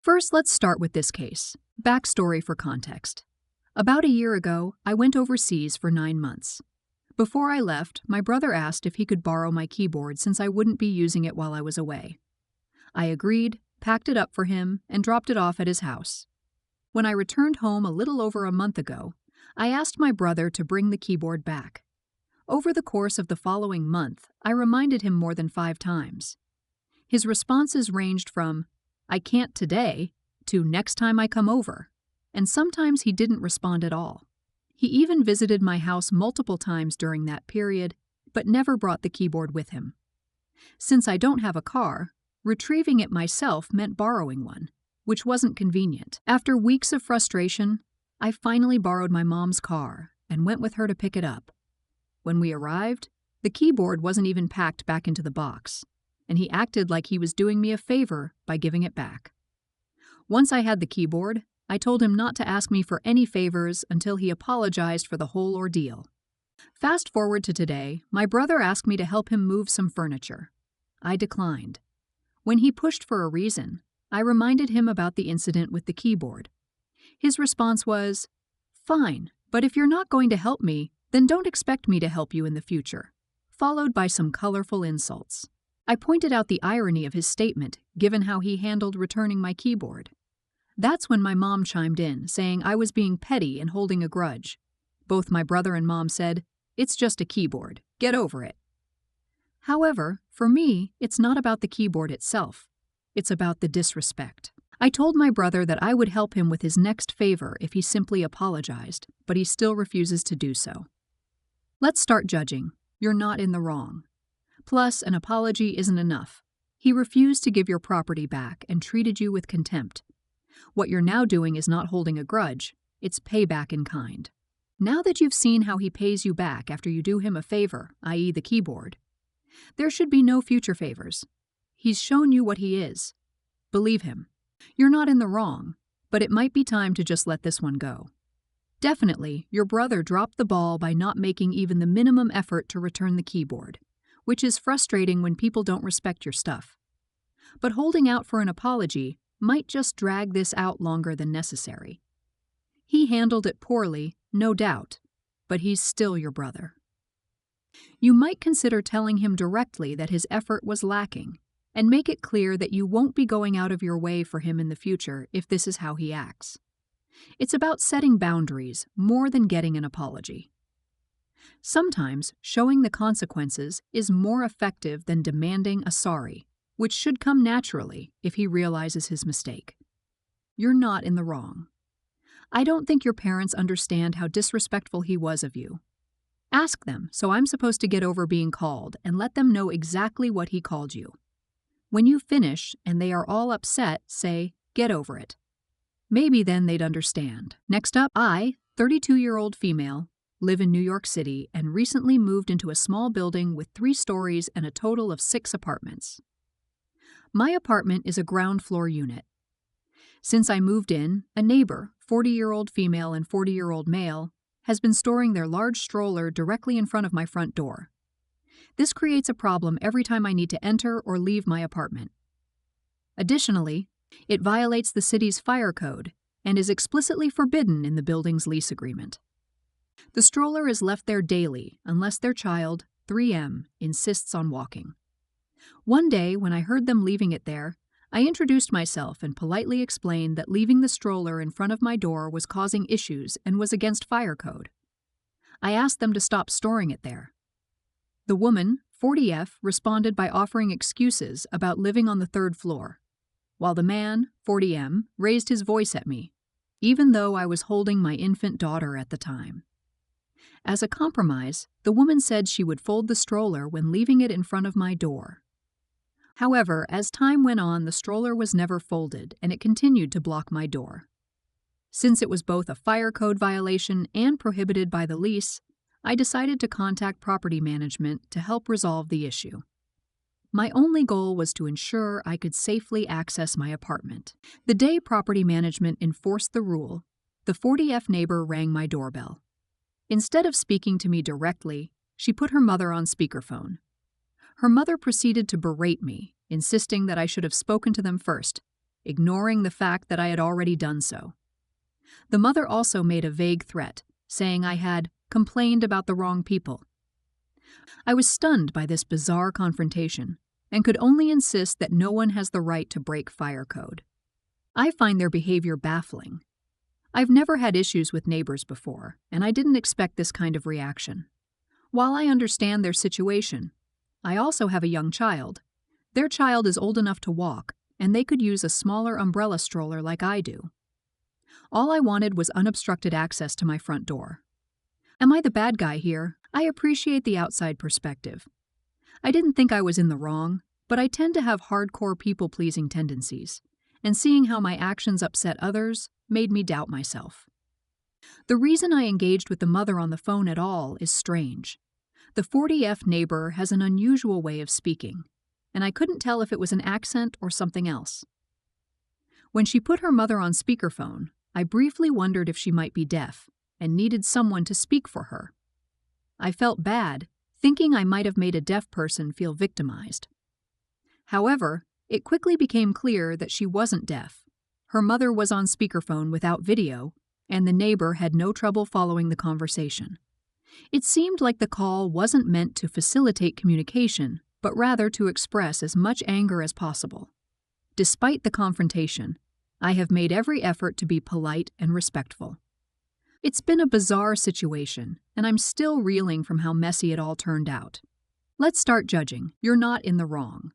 First, let's start with this case. Backstory for context. About a year ago, I went overseas for 9 months. Before I left, my brother asked if he could borrow my keyboard since I wouldn't be using it while I was away. I agreed, packed it up for him, and dropped it off at his house. When I returned home a little over a month ago, I asked my brother to bring the keyboard back. Over the course of the following month, I reminded him more than 5 times. His responses ranged from, "I can't today," to "next time I come over," and sometimes he didn't respond at all. He even visited my house multiple times during that period, but never brought the keyboard with him. Since I don't have a car, retrieving it myself meant borrowing one, which wasn't convenient. After weeks of frustration, I finally borrowed my mom's car and went with her to pick it up. When we arrived, the keyboard wasn't even packed back into the box, and he acted like he was doing me a favor by giving it back. Once I had the keyboard, I told him not to ask me for any favors until he apologized for the whole ordeal. Fast forward to today, my brother asked me to help him move some furniture. I declined. When he pushed for a reason, I reminded him about the incident with the keyboard. His response was, "Fine, but if you're not going to help me, then don't expect me to help you in the future," followed by some colorful insults. I pointed out the irony of his statement, given how he handled returning my keyboard. That's when my mom chimed in, saying I was being petty and holding a grudge. Both my brother and mom said, "It's just a keyboard. Get over it." However, for me, it's not about the keyboard itself. It's about the disrespect. I told my brother that I would help him with his next favor if he simply apologized, but he still refuses to do so. Let's start judging. You're not in the wrong. Plus, an apology isn't enough. He refused to give your property back and treated you with contempt. What you're now doing is not holding a grudge, it's payback in kind. Now that you've seen how he pays you back after you do him a favor, i.e. the keyboard, there should be no future favors. He's shown you what he is. Believe him. You're not in the wrong, but it might be time to just let this one go. Definitely, your brother dropped the ball by not making even the minimum effort to return the keyboard, which is frustrating when people don't respect your stuff. But holding out for an apology might just drag this out longer than necessary. He handled it poorly, no doubt, but he's still your brother. You might consider telling him directly that his effort was lacking, and make it clear that you won't be going out of your way for him in the future if this is how he acts. It's about setting boundaries more than getting an apology. Sometimes showing the consequences is more effective than demanding a sorry, which should come naturally if he realizes his mistake. You're not in the wrong. I don't think your parents understand how disrespectful he was of you. Ask them, so I'm supposed to get over being called, and let them know exactly what he called you. When you finish and they are all upset, say, "Get over it." Maybe then they'd understand. Next up, I, 32-year-old female, live in New York City and recently moved into a small building with 3 stories and a total of 6 apartments. My apartment is a ground floor unit. Since I moved in, a neighbor, 40-year-old female and 40-year-old male, has been storing their large stroller directly in front of my front door. This creates a problem every time I need to enter or leave my apartment. Additionally, it violates the city's fire code and is explicitly forbidden in the building's lease agreement. The stroller is left there daily unless their child, 3M, insists on walking. One day, when I heard them leaving it there, I introduced myself and politely explained that leaving the stroller in front of my door was causing issues and was against fire code. I asked them to stop storing it there. The woman, 40F, responded by offering excuses about living on the 3rd floor, while the man, 40M, raised his voice at me, even though I was holding my infant daughter at the time. As a compromise, the woman said she would fold the stroller when leaving it in front of my door. However, as time went on, the stroller was never folded, and it continued to block my door. Since it was both a fire code violation and prohibited by the lease, I decided to contact property management to help resolve the issue. My only goal was to ensure I could safely access my apartment. The day property management enforced the rule, the 40F neighbor rang my doorbell. Instead of speaking to me directly, she put her mother on speakerphone. Her mother proceeded to berate me, insisting that I should have spoken to them first, ignoring the fact that I had already done so. The mother also made a vague threat, saying I had complained about the wrong people. I was stunned by this bizarre confrontation and could only insist that no one has the right to break fire code. I find their behavior baffling. I've never had issues with neighbors before, and I didn't expect this kind of reaction. While I understand their situation, I also have a young child. Their child is old enough to walk, and they could use a smaller umbrella stroller like I do. All I wanted was unobstructed access to my front door. Am I the bad guy here? I appreciate the outside perspective. I didn't think I was in the wrong, but I tend to have hardcore people-pleasing tendencies, and seeing how my actions upset others made me doubt myself. The reason I engaged with the mother on the phone at all is strange. The 40F neighbor has an unusual way of speaking, and I couldn't tell if it was an accent or something else. When she put her mother on speakerphone, I briefly wondered if she might be deaf and needed someone to speak for her. I felt bad, thinking I might have made a deaf person feel victimized. However, it quickly became clear that she wasn't deaf. Her mother was on speakerphone without video, and the neighbor had no trouble following the conversation. It seemed like the call wasn't meant to facilitate communication, but rather to express as much anger as possible. Despite the confrontation, I have made every effort to be polite and respectful. It's been a bizarre situation, and I'm still reeling from how messy it all turned out. Let's start judging. You're not in the wrong.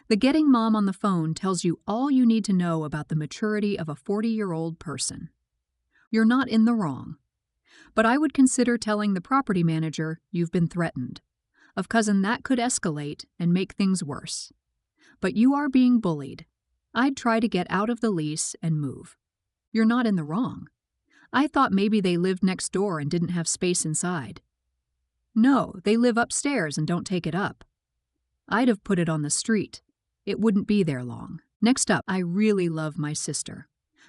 The Getting Mom on the phone tells you all you need to know about the maturity of a 40-year-old person. You're not in the wrong. But I would consider telling the property manager you've been threatened. Of cousin, that could escalate and make things worse. But you are being bullied. I'd try to get out of the lease and move. You're not in the wrong. I thought maybe they lived next door and didn't have space inside. No, they live upstairs and don't take it up. I'd have put it on the street. It wouldn't be there long. Next up, I really love my sister.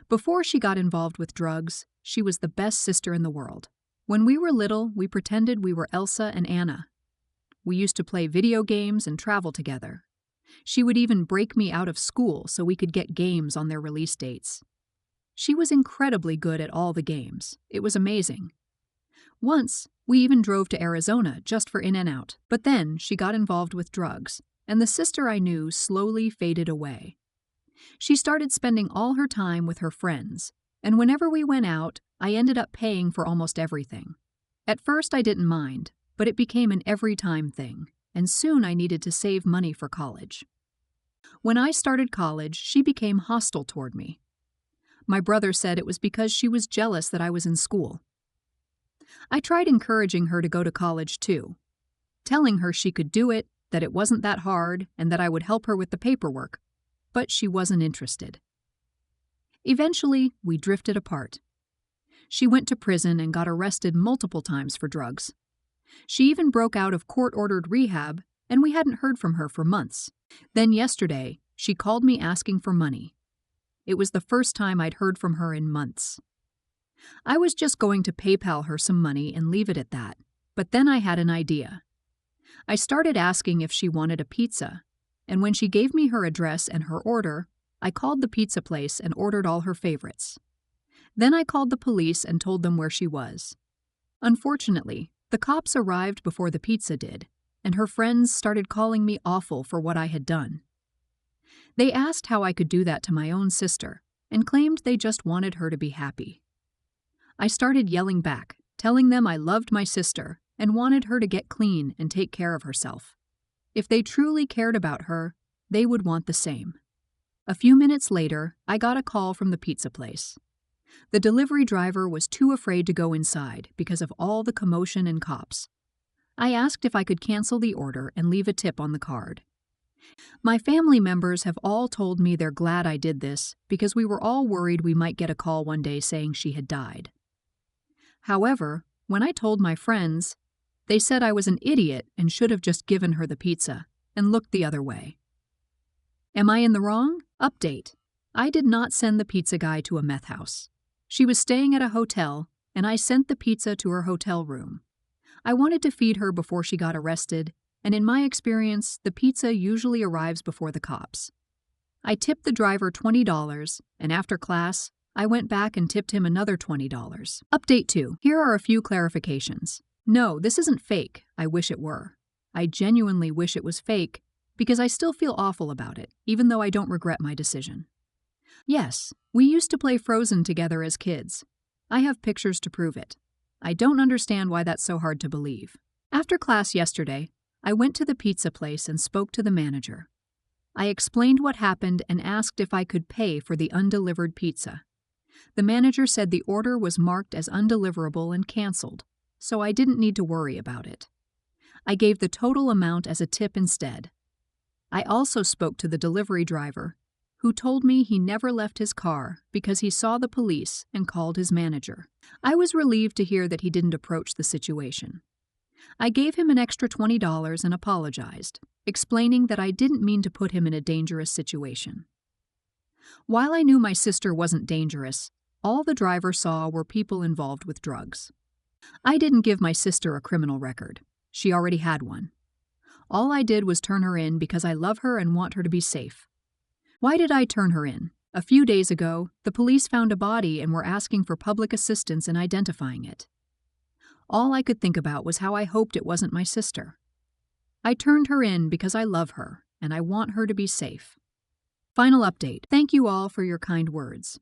Before she got involved with drugs, she was the best sister in the world. When we were little, we pretended we were Elsa and Anna. We used to play video games and travel together. She would even break me out of school so we could get games on their release dates. She was incredibly good at all the games. It was amazing. Once, we even drove to Arizona just for in and out. But then she got involved with drugs, and the sister I knew slowly faded away. She started spending all her time with her friends, and whenever we went out, I ended up paying for almost everything. At first I didn't mind, but it became an every-time thing, and soon I needed to save money for college. When I started college, she became hostile toward me. My brother said it was because she was jealous that I was in school. I tried encouraging her to go to college too, telling her she could do it, that it wasn't that hard, and that I would help her with the paperwork, but she wasn't interested. Eventually, we drifted apart. She went to prison and got arrested multiple times for drugs. She even broke out of court-ordered rehab, and we hadn't heard from her for months. Then yesterday, she called me asking for money. It was the first time I'd heard from her in months. I was just going to PayPal her some money and leave it at that, but then I had an idea. I started asking if she wanted a pizza, and when she gave me her address and her order, I called the pizza place and ordered all her favorites. Then I called the police and told them where she was. Unfortunately, the cops arrived before the pizza did, and her friends started calling me awful for what I had done. They asked how I could do that to my own sister, and claimed they just wanted her to be happy. I started yelling back, telling them I loved my sister and wanted her to get clean and take care of herself. If they truly cared about her, they would want the same. A few minutes later, I got a call from the pizza place. The delivery driver was too afraid to go inside because of all the commotion and cops. I asked if I could cancel the order and leave a tip on the card. My family members have all told me they're glad I did this because we were all worried we might get a call one day saying she had died. However, when I told my friends, they said I was an idiot and should have just given her the pizza and looked the other way. Am I in the wrong? Update. I did not send the pizza guy to a meth house. She was staying at a hotel, and I sent the pizza to her hotel room. I wanted to feed her before she got arrested, and in my experience, the pizza usually arrives before the cops. I tipped the driver $20, and after class, I went back and tipped him another $20. Update 2. Here are a few clarifications. No, this isn't fake. I wish it were. I genuinely wish it was fake because I still feel awful about it, even though I don't regret my decision. Yes, we used to play Frozen together as kids. I have pictures to prove it. I don't understand why that's so hard to believe. After class yesterday, I went to the pizza place and spoke to the manager. I explained what happened and asked if I could pay for the undelivered pizza. The manager said the order was marked as undeliverable and canceled, so I didn't need to worry about it. I gave the total amount as a tip instead. I also spoke to the delivery driver, who told me he never left his car because he saw the police and called his manager. I was relieved to hear that he didn't approach the situation. I gave him an extra $20 and apologized, explaining that I didn't mean to put him in a dangerous situation. While I knew my sister wasn't dangerous, all the driver saw were people involved with drugs. I didn't give my sister a criminal record. She already had one. All I did was turn her in because I love her and want her to be safe. Why did I turn her in? A few days ago, the police found a body and were asking for public assistance in identifying it. All I could think about was how I hoped it wasn't my sister. I turned her in because I love her and I want her to be safe. Final update. Thank you all for your kind words.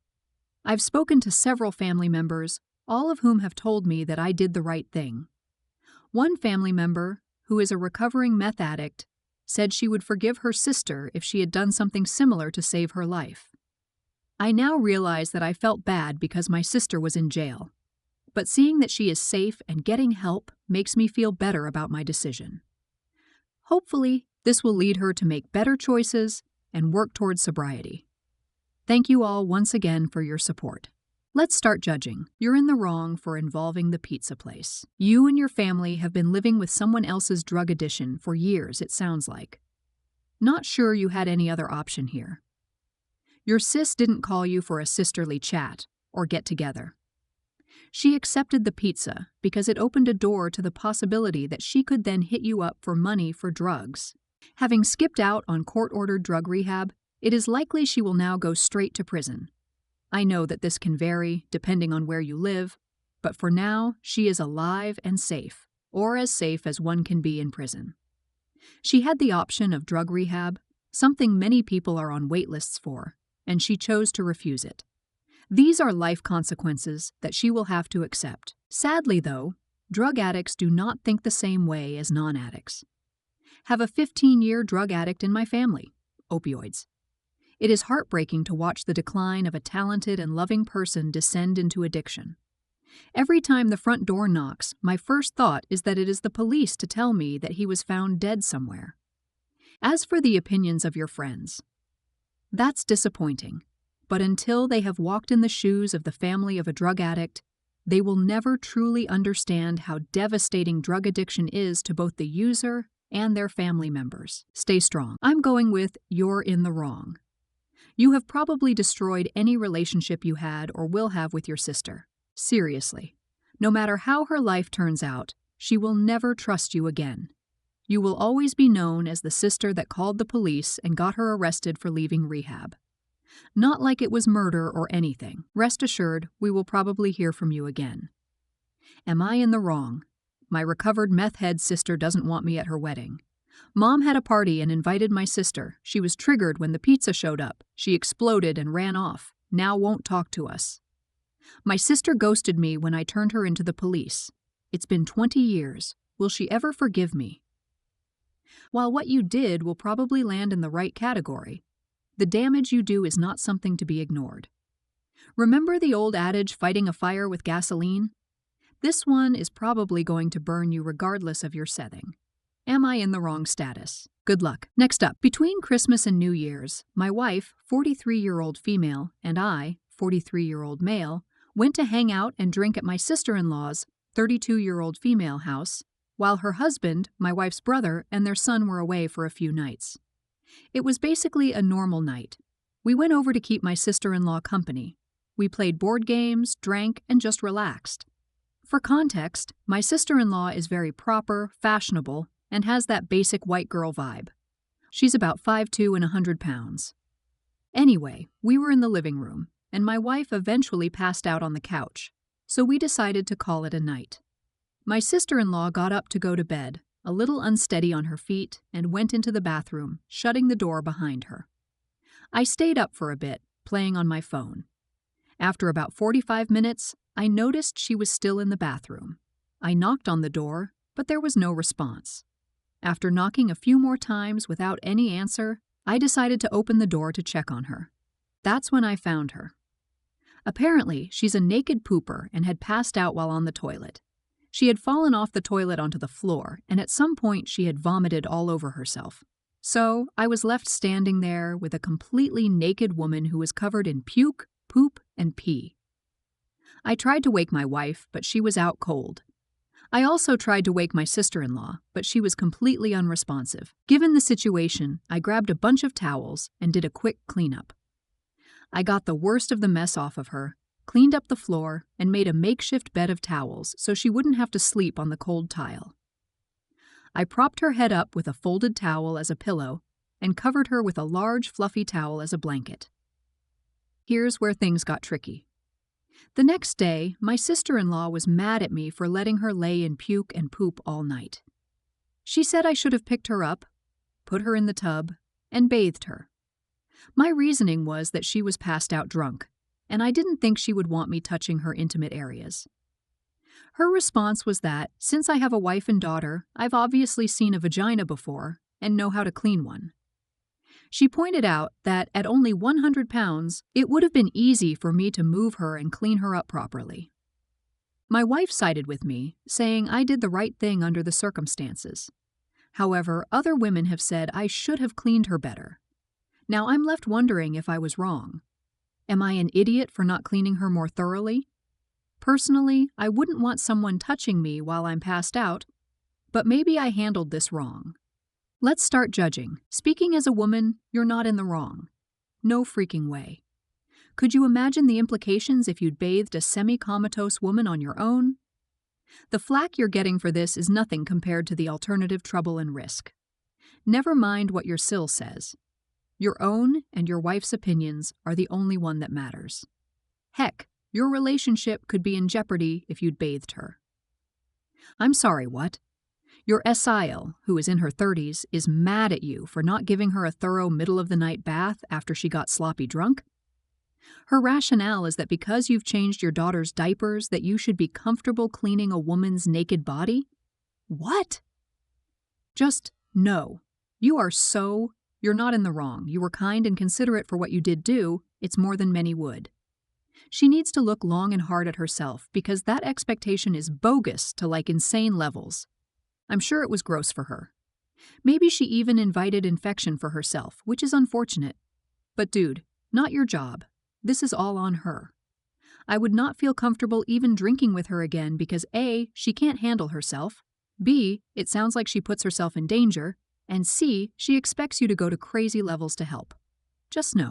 I've spoken to several family members, all of whom have told me that I did the right thing. One family member, who is a recovering meth addict, said she would forgive her sister if she had done something similar to save her life. I now realize that I felt bad because my sister was in jail, but seeing that she is safe and getting help makes me feel better about my decision. Hopefully, this will lead her to make better choices and work towards sobriety. Thank you all once again for your support. Let's start judging. You're in the wrong for involving the pizza place. You and your family have been living with someone else's drug addiction for years, it sounds like. Not sure you had any other option here. Your sis didn't call you for a sisterly chat or get together. She accepted the pizza because it opened a door to the possibility that she could then hit you up for money for drugs. Having skipped out on court-ordered drug rehab, it is likely she will now go straight to prison. I know that this can vary depending on where you live, but for now, she is alive and safe, or as safe as one can be in prison. She had the option of drug rehab, something many people are on wait lists for, and she chose to refuse it. These are life consequences that she will have to accept. Sadly, though, drug addicts do not think the same way as non-addicts. Have a 15-year drug addict in my family, opioids. It is heartbreaking to watch the decline of a talented and loving person descend into addiction. Every time the front door knocks, my first thought is that it is the police to tell me that he was found dead somewhere. As for the opinions of your friends, that's disappointing, but until they have walked in the shoes of the family of a drug addict, they will never truly understand how devastating drug addiction is to both the user and their family members. Stay strong. I'm going with you're in the wrong. You have probably destroyed any relationship you had or will have with your sister. Seriously, no matter how her life turns out, she will never trust you again. You will always be known as the sister that called the police and got her arrested for leaving rehab. Not like it was murder or anything. Rest assured, we will probably hear from you again. Am I in the wrong? My recovered meth head sister doesn't want me at her wedding. Mom had a party and invited my sister. She was triggered when the pizza showed up. She exploded and ran off. Now won't talk to us. My sister ghosted me when I turned her into the police. It's been 20 years. Will she ever forgive me? While what you did will probably land in the right category, the damage you do is not something to be ignored. Remember the old adage, fighting a fire with gasoline? This one is probably going to burn you regardless of your setting. Am I in the wrong status? Good luck. Next up, between Christmas and New Year's, my wife, 43-year-old female, and I, 43-year-old male, went to hang out and drink at my sister-in-law's, 32-year-old female house, while her husband, my wife's brother, and their son were away for a few nights. It was basically a normal night. We went over to keep my sister-in-law company. We played board games, drank, and just relaxed. For context, my sister-in-law is very proper, fashionable, and has that basic white girl vibe. She's about 5'2" and 100 pounds. Anyway, we were in the living room, and my wife eventually passed out on the couch, so we decided to call it a night. My sister-in-law got up to go to bed, a little unsteady on her feet, and went into the bathroom, shutting the door behind her. I stayed up for a bit, playing on my phone. After about 45 minutes, I noticed she was still in the bathroom. I knocked on the door, but there was no response. After knocking a few more times without any answer, I decided to open the door to check on her. That's when I found her. Apparently, she's a naked pooper and had passed out while on the toilet. She had fallen off the toilet onto the floor, and at some point she had vomited all over herself. So, I was left standing there with a completely naked woman who was covered in puke, poop, and pee. I tried to wake my wife, but she was out cold. I also tried to wake my sister-in-law, but she was completely unresponsive. Given the situation, I grabbed a bunch of towels and did a quick cleanup. I got the worst of the mess off of her, cleaned up the floor, and made a makeshift bed of towels so she wouldn't have to sleep on the cold tile. I propped her head up with a folded towel as a pillow and covered her with a large fluffy towel as a blanket. Here's where things got tricky. The next day, my sister-in-law was mad at me for letting her lay in puke and poop all night. She said I should have picked her up, put her in the tub, and bathed her. My reasoning was that she was passed out drunk, and I didn't think she would want me touching her intimate areas. Her response was that, since I have a wife and daughter, I've obviously seen a vagina before and know how to clean one. She pointed out that at only 100 pounds, it would have been easy for me to move her and clean her up properly. My wife sided with me, saying I did the right thing under the circumstances. However, other women have said I should have cleaned her better. Now I'm left wondering if I was wrong. Am I an idiot for not cleaning her more thoroughly? Personally, I wouldn't want someone touching me while I'm passed out, but maybe I handled this wrong. Let's start judging. Speaking as a woman, you're not in the wrong. No freaking way. Could you imagine the implications if you'd bathed a semi-comatose woman on your own? The flack you're getting for this is nothing compared to the alternative trouble and risk. Never mind what your SIL says. Your own and your wife's opinions are the only one that matters. Heck, your relationship could be in jeopardy if you'd bathed her. I'm sorry, what? Your SIL, who is in her 30s, is mad at you for not giving her a thorough middle-of-the-night bath after she got sloppy drunk? Her rationale is that because you've changed your daughter's diapers that you should be comfortable cleaning a woman's naked body? What? Just no. You're not in the wrong. You were kind and considerate for what you did do. It's more than many would. She needs to look long and hard at herself because that expectation is bogus to insane levels. I'm sure it was gross for her. Maybe she even invited infection for herself, which is unfortunate. But dude, not your job. This is all on her. I would not feel comfortable even drinking with her again because A, she can't handle herself, B, it sounds like she puts herself in danger, and C, she expects you to go to crazy levels to help. Just know.